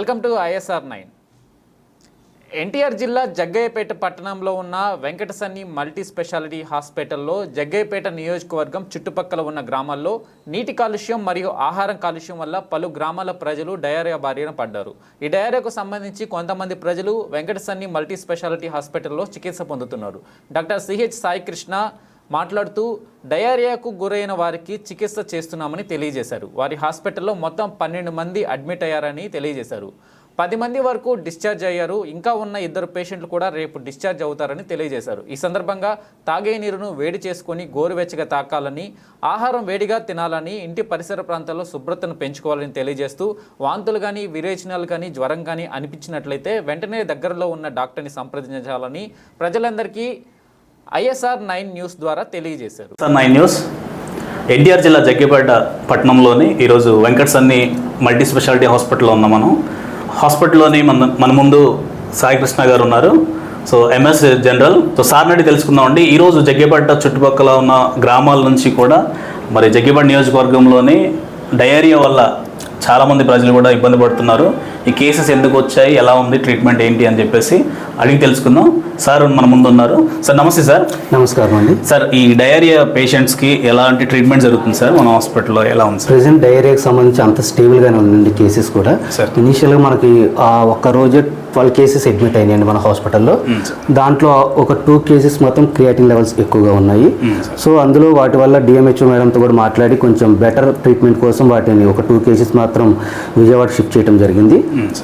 Welcome to ISR 9. NTR జిల్లా జగ్గయ్యపేట పట్టణంలో ఉన్న వెంకటసన్ని మల్టీ స్పెషాలిటీ హాస్పిటల్లో జగ్గయ్యపేట నియోజకవర్గం చుట్టుపక్కల ఉన్న గ్రామాల్లో నీటి కాలుష్యం మరియు ఆహారం కాలుష్యం వల్ల పలు గ్రామాల ప్రజలు డయేరియా బారిన పడ్డారు. ఈ డయేరియాకు సంబంధించి కొంతమంది ప్రజలు వెంకటసన్ని మల్టీ స్పెషాలిటీ హాస్పిటల్లో చికిత్స పొందుతున్నారు. డాక్టర్ CH సాయి కృష్ణ మాట్లాడుతూ డయేరియాకు గురైన వారికి చికిత్స చేస్తున్నామని తెలియజేశారు. వారి హాస్పిటల్లో మొత్తం 12 మంది అడ్మిట్ అయ్యారని తెలియజేశారు. 10 మంది వరకు డిశ్చార్జ్ అయ్యారు. ఇంకా ఉన్న 2 పేషెంట్లు కూడా రేపు డిశ్చార్జ్ అవుతారని తెలియజేశారు. ఈ సందర్భంగా తాగే నీరును వేడి చేసుకొని గోరువెచ్చగా తాకాలని, ఆహారం వేడిగా తినాలని, ఇంటి పరిసర ప్రాంతాల్లో శుభ్రతను పెంచుకోవాలని తెలియజేస్తూ వాంతులు కానీ, విరేచనాలు కానీ, జ్వరం కానీ అనిపించినట్లయితే వెంటనే దగ్గరలో ఉన్న డాక్టర్ని సంప్రదించాలని ప్రజలందరికీ ISR 9 న్యూస్ ద్వారా తెలియజేశారు. 9 న్యూస్ ఎన్టీఆర్ జిల్లా జగ్గయ్యపేట పట్టణంలోని ఈరోజు వెంకటసన్ని మల్టీ స్పెషాలిటీ హాస్పిటల్లో ఉన్నాం. మనం హాస్పిటల్లోని మన ముందు సాయి కృష్ణ గారు ఉన్నారు. So MS general. So sir నుండి తెలుసుకుందామండి. ఈరోజు జగ్గయ్యపేట చుట్టుపక్కల ఉన్న గ్రామాల నుంచి కూడా మరి జగ్గయ్యపేట నియోజకవర్గంలోని డయేరియా వల్ల చాలామంది ప్రజలు కూడా ఇబ్బంది పడుతున్నారు. ఈ కేసెస్ ఎందుకు వచ్చాయి, ఎలా ఉంది, ట్రీట్మెంట్ ఏంటి అని చెప్పేసి అడిగి తెలుసుకుందాం. సార్ మన ముందు ఉన్నారు. సార్ నమస్తే. సార్ నమస్కారం అండి. సార్ ఈ డయేరియా పేషెంట్స్కి ఎలాంటి ట్రీట్మెంట్ జరుగుతుంది సార్ మన హాస్పిటల్లో, ఎలా ఉంది సార్? ప్రెసెంట్ డయేరియాకి సంబంధించి అంత స్టేబుల్గానే ఉందండి కేసెస్ కూడా. ఇనీషియల్గా మనకి ఒక్క రోజే 12 కేసెస్ అడ్మిట్ అయినాయండి మన హాస్పిటల్లో. దాంట్లో ఒక 2 కేసెస్ మాత్రం క్రియాటిన్ లెవెల్స్ ఎక్కువగా ఉన్నాయి. సో అందులో వాటి వల్ల DMHO మేడంతో కూడా మాట్లాడి కొంచెం బెటర్ ట్రీట్మెంట్ కోసం వాటిని ఒక 2 కేసెస్ మాత్రం విజయవాడ షిఫ్ట్ చేయడం జరిగింది.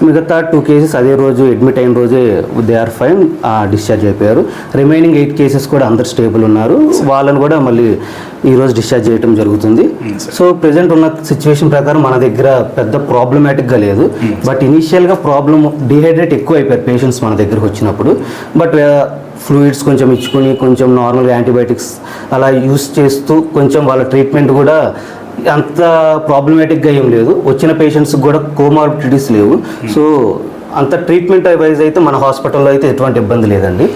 మిగతా 2 కేసెస్ అదే రోజు అడ్మిట్ అయిన రోజే దే ఆర్ ఫైన్, డిశ్చార్జ్ అయిపోయారు. రిమైనింగ్ 8 కేసెస్ కూడా అందరు స్టేబుల్ ఉన్నారు. వాళ్ళని కూడా మళ్ళీ ఈరోజు డిశ్చార్జ్ చేయడం జరుగుతుంది. సో ప్రెసెంట్ ఉన్న సిచ్యువేషన్ ప్రకారం మన దగ్గర పెద్ద ప్రాబ్లమాటిక్గా లేదు. బట్ ఇనీషియల్గా ప్రాబ్లమ్ డిహైడ్రేట్ ఎక్కువ అయిపోయారు పేషెంట్స్ మన దగ్గరకు వచ్చినప్పుడు. బట్ ఫ్లూయిడ్స్ కొంచెం ఇచ్చుకొని కొంచెం నార్మల్గా యాంటీబయాటిక్స్ అలా యూస్ చేస్తూ కొంచెం వాళ్ళ ట్రీట్మెంట్ కూడా అంత ప్రాబ్లమాటిక్గా ఏం లేదు. వచ్చిన పేషెంట్స్కి కూడా కోమార్బిడిటీస్ లేవు. సో అంత ట్రీట్మెంట్ వైజ్ అయితే మన హాస్పిటల్లో అయితే ఎటువంటి ఇబ్బంది లేదండి.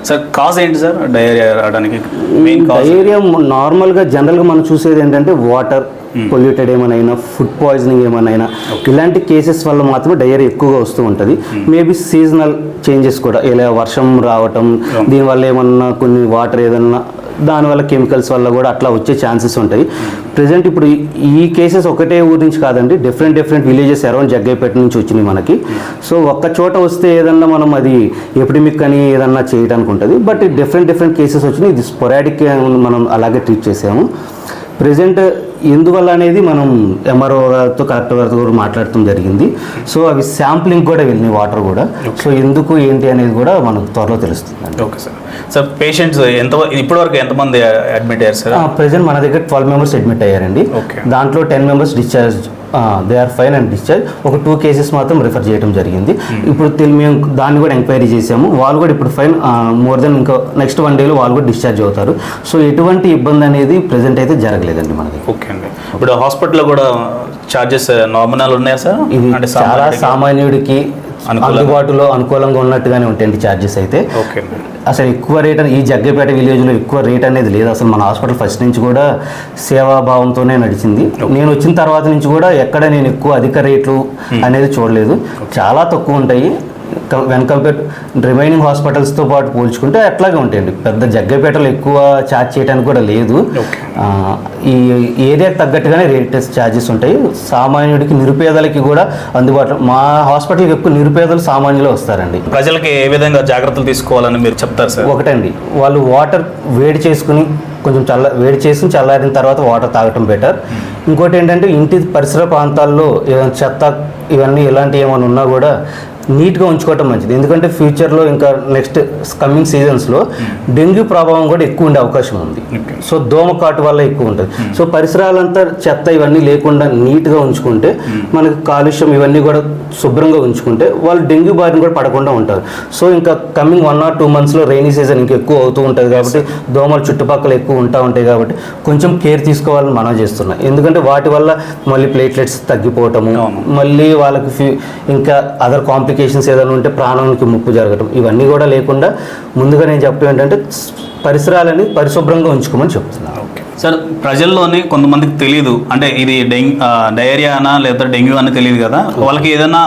సార్ కాజ్ ఏంటి సార్ డయేరియా రావడానికి? డయేరియా నార్మల్గా జనరల్గా మనం చూసేది ఏంటంటే వాటర్ పొల్యూటెడ్ ఏమైనా, ఫుడ్ పాయిజనింగ్ ఏమైనా, ఇలాంటి కేసెస్ వల్ల మాత్రమే డయేరియా ఎక్కువగా వస్తూ ఉంటుంది. మేబీ సీజనల్ చేంజెస్ కూడా, ఇలా వర్షం రావటం, దీనివల్ల ఏమన్నా కొన్ని వాటర్ ఏదన్నా దానివల్ల కెమికల్స్ వల్ల కూడా అట్లా వచ్చే ఛాన్సెస్ ఉంటాయి. ప్రజెంట్ ఇప్పుడు ఈ కేసెస్ ఒకటే ఊరి నుంచి కాదండి, డిఫరెంట్ విలేజెస్ అరౌండ్ జగ్గయ్యపేట నుంచి వచ్చినాయి మనకి. సో ఒక్క చోట వస్తే ఏదన్నా మనం అది ఎపిడమిక్ అని ఏదన్నా చేయడానికి ఉంటుంది. బట్ డిఫరెంట్ కేసెస్ వచ్చినాయి. ఇది స్పొరాడిక్ మనం అలాగే ట్రీట్ చేసాము. ప్రజెంట్ ఎందువల్ల అనేది మనం MRO గారితో, కలెక్టర్ గారితో కూడా మాట్లాడటం జరిగింది. సో అవి శాంప్లింగ్ కూడా వెళ్ళినాయి, వాటర్ కూడా. సో ఎందుకు ఏంటి అనేది కూడా మనకు త్వరలో తెలుస్తుంది. Okay sir. సార్ పేషెంట్స్ ఇప్పటివరకు ఎంతమంది అడ్మిట్ అయ్యారు సార్? ప్రెసెంట్ మన దగ్గర 12 మెంబర్స్ అడ్మిట్ అయ్యారండి. దాంట్లో 10 members discharge, they are fine and discharge. ఒక 2 కేసెస్ మాత్రం రిఫర్ చేయడం జరిగింది. ఇప్పుడు మేము దాన్ని కూడా ఎంక్వైరీ చేసాము. వాళ్ళు కూడా ఇప్పుడు ఫైన్, మోర్ దెన్ ఇంకా నెక్స్ట్ 1 డేలో వాళ్ళు కూడా డిశ్చార్జ్ అవుతారు. సో ఎటువంటి ఇబ్బంది అనేది ప్రెసెంట్ అయితే జరగలేదండి మనకి. ఓకే అండి. ఇప్పుడు హాస్పిటల్లో కూడా ఛార్జెస్ నామినల్ ఉన్నాయా సార్? అంటే చాలా సామాన్యుడికి అందుబాటులో అనుకూలంగా ఉన్నట్టుగానే ఉంటాయండి ఛార్జెస్ అయితే. ఓకే. అసలు ఎక్కువ రేట్ ఈ జగ్గయ్యపేట విలేజ్లో ఎక్కువ రేట్ అనేది లేదు. అసలు మన హాస్పిటల్ ఫస్ట్ నుంచి కూడా సేవాభావంతోనే నడిచింది. నేను వచ్చిన తర్వాత నుంచి కూడా ఎక్కడ నేను ఎక్కువ అధిక రేట్లు అనేది చూడలేదు. చాలా తక్కువ ఉంటాయి వెన్ కంపేర్ రిమైనింగ్ హాస్పిటల్స్తో పాటు పోల్చుకుంటే అట్లాగే ఉంటాయండి. పెద్ద జగ్గయ్యపేటలో ఎక్కువ ఛార్జ్ చేయడానికి కూడా లేదు. ఈ ఏరియాకి తగ్గట్టుగానే రేట్ ఛార్జెస్ ఉంటాయి. సామాన్యుడికి, నిరుపేదలకి కూడా అందుబాటులో. మా హాస్పిటల్కి ఎక్కువ నిరుపేదలు, సామాన్యులు వస్తారండి. ప్రజలకి ఏ విధంగా జాగ్రత్తలు తీసుకోవాలని మీరు చెప్తారు సార్? ఒకటండి, వాళ్ళు వాటర్ వేడి చేసుకుని కొంచెం వేడి చేసి చల్లారిన తర్వాత వాటర్ తాగటం బెటర్. ఇంకోటి ఏంటంటే ఇంటి పరిసర ప్రాంతాల్లో ఏదైనా చెత్త ఇవన్నీ ఇలాంటివి ఏమైనా ఉన్నా కూడా నీట్గా ఉంచుకోవటం మంచిది. ఎందుకంటే ఫ్యూచర్లో ఇంకా నెక్స్ట్ కమింగ్ సీజన్స్లో డెంగ్యూ ప్రభావం కూడా ఎక్కువ ఉండే అవకాశం ఉంది. సో దోమకాటు వల్ల ఎక్కువ ఉంటుంది. సో పరిసరాలంతా చెత్త ఇవన్నీ లేకుండా నీట్గా ఉంచుకుంటే, మనకి కాలుష్యం ఇవన్నీ కూడా శుభ్రంగా ఉంచుకుంటే వాళ్ళు డెంగ్యూ బారిన కూడా పడకుండా ఉంటారు. సో ఇంకా కమింగ్ 1 or 2 monthsలో రైనీ సీజన్ ఇంకా ఎక్కువ అవుతూ ఉంటుంది కాబట్టి, దోమలు చుట్టుపక్కల ఎక్కువ ఉంటాయి కాబట్టి కొంచెం కేర్ తీసుకోవాలని మనం చేస్తున్నాం. ఎందుకంటే వాటి వల్ల మళ్ళీ ప్లేట్లెట్స్ తగ్గిపోవటము, మళ్ళీ వాళ్ళకి ఇంకా అదర్ కాంప్లికేషన్స్ ఏదైనా ఉంటే ప్రాణానికి ముప్పు జరగటం, ఇవన్నీ కూడా లేకుండా ముందుగా నేను చెప్పడం ఏంటంటే పరిసరాలని పరిశుభ్రంగా ఉంచుకోమని చెప్తున్నాను. సార్ ప్రజల్లోని కొంతమందికి తెలియదు, అంటే ఇది డయేరియానా లేదా డెంగ్యూ అని తెలియదు కదా, వాళ్ళకి ఏదైనా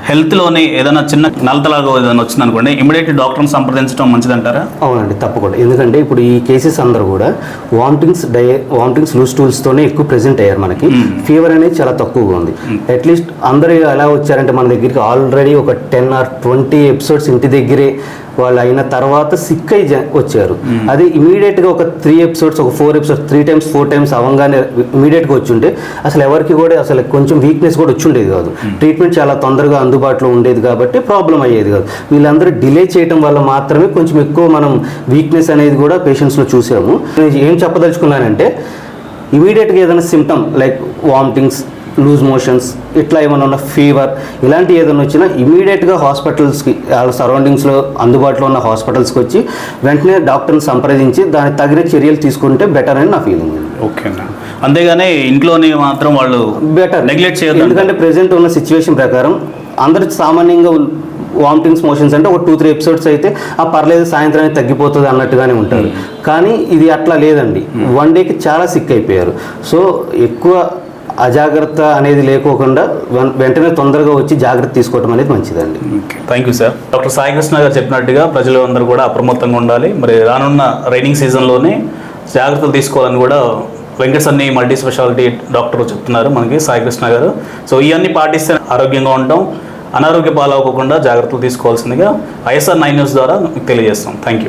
హెల్త్లోని ఏదైనా చిన్న నలతలాగా ఏదైనా వచ్చింది అనుకోండి, ఇమీడియట్ డాక్టర్ని సంప్రదించడం మంచిదంటారా? అవునండి, తప్పకుండా. ఎందుకంటే ఇప్పుడు ఈ కేసెస్ అందరూ కూడా వామిటింగ్స్ లూజ్ టూల్స్తోనే ఎక్కువ ప్రెజెంట్ అయ్యారు. మనకి ఫీవర్ అనేది చాలా తక్కువగా ఉంది. అట్లీస్ట్ అందరూ ఎలా వచ్చారంటే మన దగ్గరికి ఆల్రెడీ ఒక 10 or 20 ఎపిసోడ్స్ ఇంటి దగ్గరే వాళ్ళు అయిన తర్వాత సిక్ అయి వచ్చారు. అది ఇమీడియట్గా ఒక 3 ఎపిసోడ్స్, ఒక 4 ఎపిసోడ్స్ 3 times 4 times అవ్వగానే ఇమీడియట్గా వచ్చుంటే అసలు ఎవరికి కూడా అసలు కొంచెం వీక్నెస్ కూడా వచ్చి ఉండేది కాదు. ట్రీట్మెంట్ చాలా తొందరగా అందుబాటులో ఉండేది కాబట్టి ప్రాబ్లం అయ్యేది కాదు. వీళ్ళందరూ డిలే చేయడం వల్ల మాత్రమే కొంచెం ఎక్కువ మనం వీక్నెస్ అనేది కూడా పేషెంట్స్లో చూసాము. నేను ఏం చెప్పదలుచుకున్నానంటే, ఇమీడియట్గా ఏదైనా symptom like vomitings, loose motions, ఇట్లా ఏమైనా ఉన్న ఫీవర్, ఇలాంటి ఏదైనా వచ్చినా ఇమీడియట్గా హాస్పిటల్స్కి, వాళ్ళ సరౌండింగ్స్లో అందుబాటులో ఉన్న హాస్పిటల్స్కి వచ్చి వెంటనే డాక్టర్ని సంప్రదించి దానికి తగిన చర్యలు తీసుకుంటే బెటర్ అని నా ఫీలింగ్. ఓకేనా, అంతేగాని ఇంట్లోనే మాత్రం వాళ్ళు బెటర్ నెగ్లెక్ట్ చేయొద్దు. ఎందుకంటే ప్రెజెంట్ ఉన్న సిచ్యువేషన్ ప్రకారం అందరూ సామాన్యంగా వామిటింగ్స్, మోషన్స్ అంటే ఒక 2-3 ఎపిసోడ్స్ అయితే పర్లేదు సాయంత్రానికి తగ్గిపోతుంది అన్నట్టుగానే ఉంటారు. కానీ ఇది అట్లా లేదండి, 1 dayకి చాలా సిక్ అయిపోయారు. సో ఎక్కువ అజాగ్రత్త అనేది లేకోకుండా వెంటనే తొందరగా వచ్చి జాగ్రత్త తీసుకోవడం అనేది మంచిదండి. Thank you sir. Doctor Saikrishna గారు చెప్పినట్టుగా ప్రజలు అందరూ కూడా అప్రమత్తంగా ఉండాలి. మరి రానున్న రైనింగ్ సీజన్లోనే జాగ్రత్తలు తీసుకోవాలని కూడా వెంకట సన్ని మల్టీ స్పెషాలిటీ డాక్టర్ చెప్తున్నారు మనకి సాయికృష్ణ గారు. సో ఇవన్నీ పాటిస్తే ఆరోగ్యంగా ఉంటాం, అనారోగ్య పాలవకుండా జాగ్రత్తలు తీసుకోవాల్సిందిగా ISR 9 News ద్వారా మీకు తెలియజేస్తాం. Thank you.